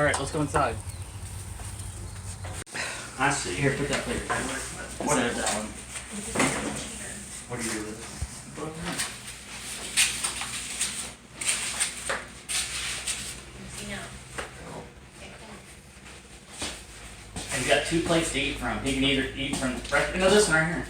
All right, let's go inside. I see. Here, put that plate. What is that one? What do you do with it? He's got 2 plates to eat from. He can either eat from the breakfast. No, this one right here.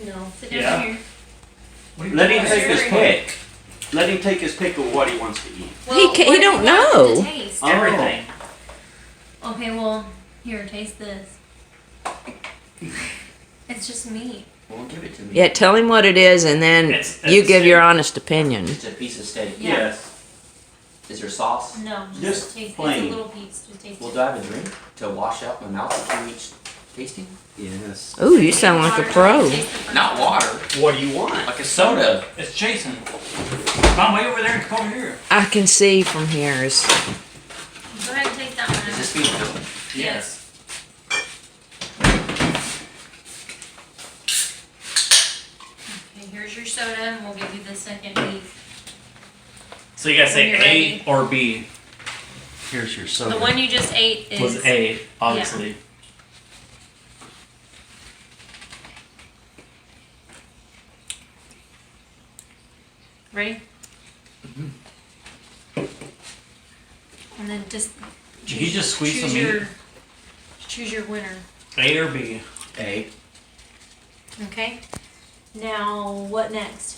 No, sit down Yeah. here. Let him take his pick. Let him take his pick of what he wants to eat. Well, He what do you don't want it know. to taste? Oh. Everything. Okay, well, here, taste this. It's just meat. Well, give it to me. Yeah, tell him what it is, and then It's you give steak. your honest opinion. Just a piece of steak. Yeah. Yes. Is there sauce? No, Just taste plain. It's a little piece. Just taste Well, it. do I have a drink to wash out my mouth before each tasting? Yes. Ooh, you sound like a pro. Taste the first Not one. water. What do you want? Like a soda. It's Jason. Mom, way over there and come over here. I can see from here is Go ahead and taste that one. Is this being filmed? Yes. Okay, here's your soda, and we'll give you the second meat. So you gotta say When you're A ready. or B. Here's your soda. The one you just ate is was A, obviously. ready. And then just He just squeezed choose some meat. choose your winner. A or B. A. Okay. Now what next?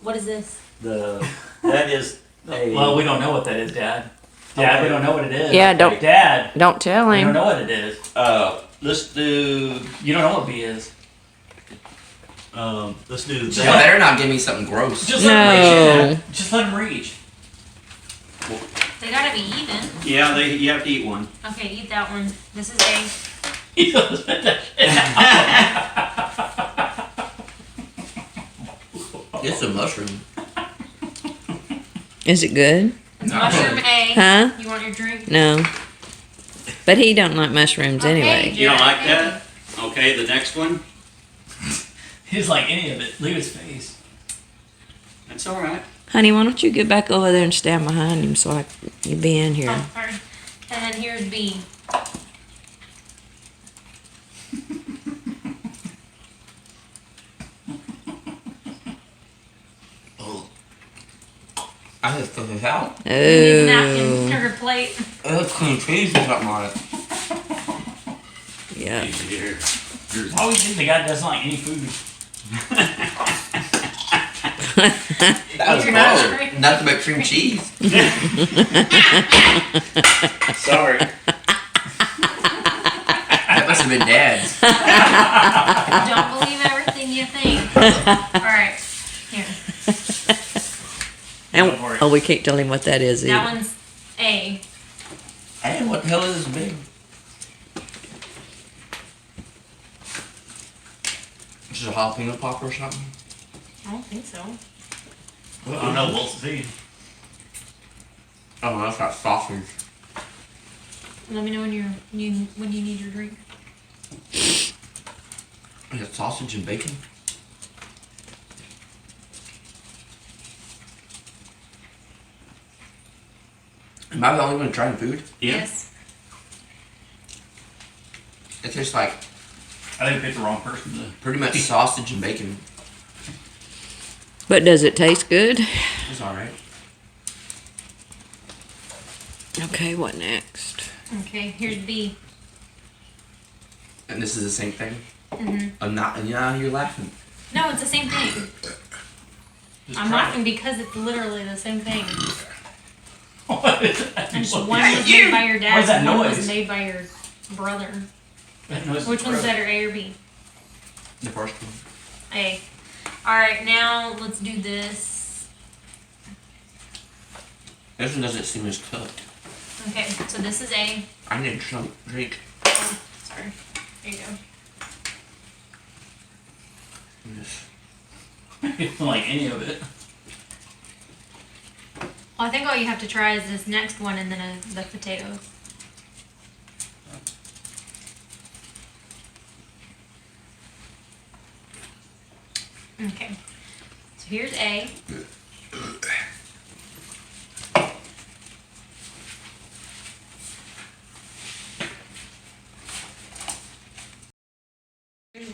What is this? That is a. Well, we don't know what that is, Dad. Dad, Okay. we don't know what it is. Yeah, don't- Dad, don't tell we don't him. know what it is. Let's do. You don't know what B is. Let's do You that. better not give me something gross. Just let him reach. No. Dad. Just let him reach. They gotta be even. Yeah, you have to eat one. Okay, eat that one. This is A. He doesn't spit that shit out. It's a mushroom. Is it good? It's mushroom A. Huh? You want your drink? No. But he don't like mushrooms Okay, anyway. You don't Jared, like that? Okay, the next one. He's like any of it. Leave his face. That's all right. Honey, why don't you get back over there and stand behind him so you be in here? Oh, sorry. And then here's B. I just took this out. You need napkins Oh, or a plate. It's cream cheese or something on it. yeah. Here. Why would you think the guy doesn't like any food? That was You're cold. Nothing but cream cheese. Sorry. That must have been Dad's. Don't believe everything you think. Alright, here. And, Go for it. oh, we can't tell him what that is That either. one's A. Hey, what the hell is this big? Is it a jalapeno popper or something? I don't think so. I don't know. We'll see. Oh, that's got sausage. Let me know when you need your drink. Is it sausage and bacon? Am I the only one trying food? Yeah. Yes. It tastes like I think we picked the wrong person. pretty much sausage and bacon. But does it taste good? It's alright. Okay, what next? Okay, here's B. And this is the same thing? Mhm. I'm not, yeah, you're laughing. No, it's the same thing. Just I'm try laughing because it's literally the same thing. it. What is that? And one What- was made by your dad, What is that and one noise? was made by your brother. That noise is Which one's gross. better, A or B? The first one. A. Alright, now let's do this. This one doesn't seem as cooked. Okay, so this is A. I need some drink. Oh, sorry. There you go. Yes. You don't like any of it. Well, I think all you have to try is this next one and then the potatoes. Okay. So here's A.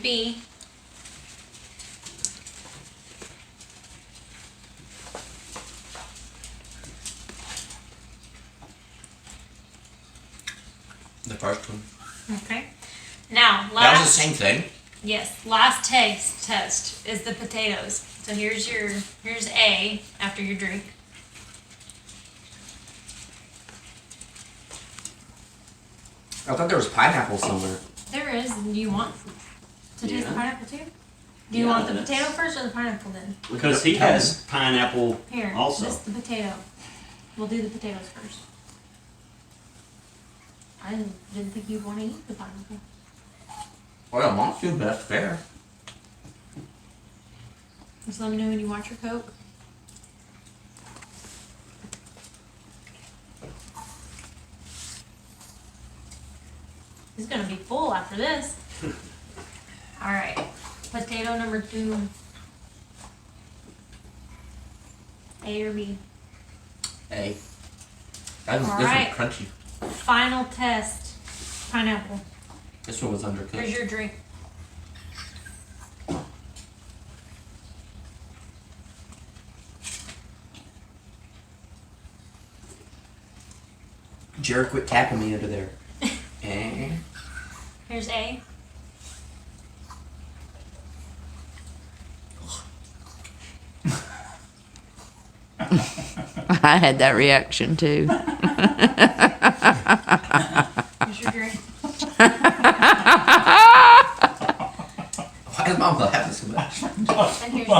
B. The first one. Okay. Now, That was the last same thing. yes, last taste test is the potatoes. So here's A after your drink. I thought there was pineapple somewhere. There is. Do you want to taste the Yeah. pineapple too? Do you Yeah, want the that's- potato first or the pineapple then? Because he has pineapple Here, also. just the potato. We'll do the potatoes first. I didn't think you'd want to eat the pineapple. Well, I want to, but that's fair. Just let me know when you want your Coke. He's gonna be full after this. Alright, potato number 2. A or B? Hey. That was, Alright. this was crunchy. Final test. Pineapple. This one was Here's undercooked. your drink. Jared, quit tapping me under there. Eh. Here's A. I had that reaction too. Here's your drink. Why is Mom laughing so much? And here's B.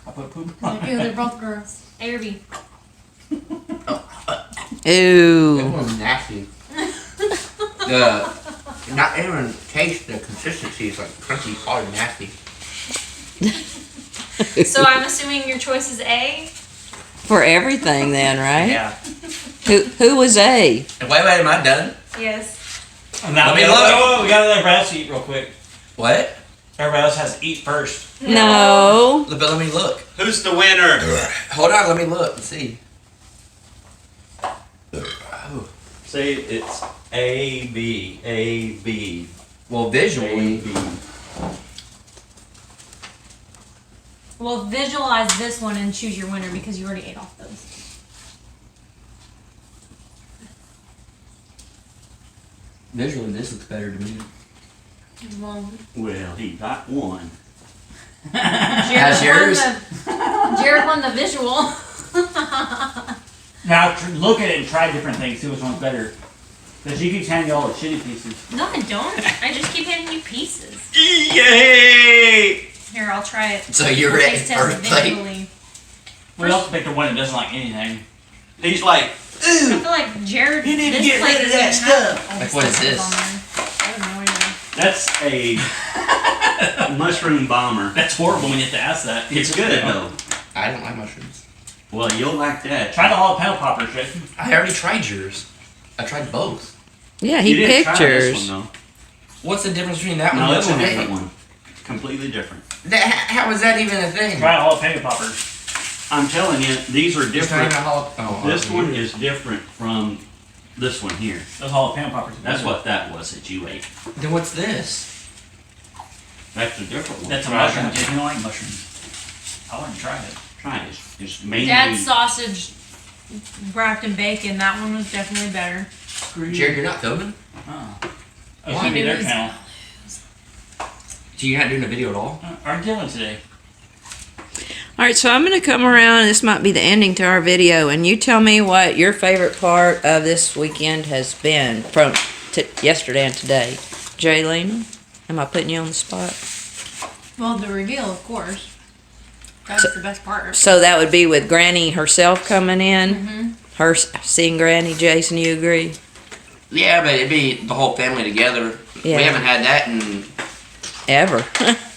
I put poop. Ew, they're both gross. A or B? Ooh. That one's nasty. Not even taste, the consistency is like crunchy, probably nasty. So I'm assuming your choice is A? For everything then, right? Yeah. Who was A? Wait, am I done? Yes. Now Let me we look. gotta let everybody else eat real quick. What? Everybody else has to eat first. No. But let me look. Who's the winner? Hold on, let me look and see. Oh. Say it's A B A B Well, A visually, B. Well, visualize this one and choose your winner because you already ate off those. visually this looks better to me. Well, Well, he got one. How's yours? Jared won the visual. Now look at it and try different things. See which one's better. Because she keeps handing you all the shitty pieces. No, I don't. I just keep handing you pieces. Yay! Here, I'll try it. So you're We'll at taste test first plate? visually. We also picked the one that doesn't like anything. He's like, I feel like Jared. You need to this get plate rid of doesn't that have all Like, the what is stuff this? on there. I have no idea. that's a mushroom bomber. That's horrible when you have to ask that. It's good though. I don't like mushrooms. Well, you'll like that. Try the jalapeno poppers, Jason. I already tried yours. I tried both. Yeah, You he didn't try this pictures. one, though. What's the difference between that one No, and it's the a other different one? one. Completely different. How is that even a thing? Try jalapeno poppers. I'm telling you, these are It's not even different. a jalapeno. This one is different from this one here. Those jalapeno poppers. That's what that was that you ate. Then what's this? That's a different one. That's a Try mushroom. that. Jason, you don't like mushrooms. I wouldn't try it. Try it. It's mainly. Dad's sausage wrapped in bacon. That one was definitely better. Jared, you're not filming? Oh. Why? It's gonna be their It was- channel. So you're not doing a video at all? Our Dylan today. All right, so I'm going to come around. This might be the ending to our video, and you tell me what your favorite part of this weekend has been from yesterday and today. Jaylene, am I putting you on the spot? Well, the reveal, of course. That's the best part. So that would be with Granny herself coming in. Mm-hmm. Her seeing Granny. Jason, you agree? Yeah, but it'd be the whole family together. Yeah. We haven't had that in Ever?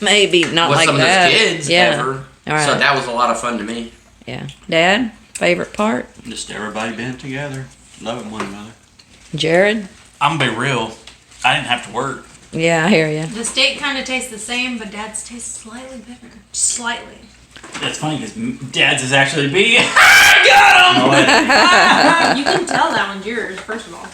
Maybe not with like some that. of the kids yeah. ever. All right. So that was a lot of fun to me. Yeah. Dad, favorite part? Just everybody being together, loving one another. Jared? I'm gonna be real. I didn't have to work. Yeah, I hear you. The steak kind of tastes the same, but Dad's tastes slightly better. Slightly. That's funny because Dad's is actually B. I got him. No, You can tell that one's yours, first of all.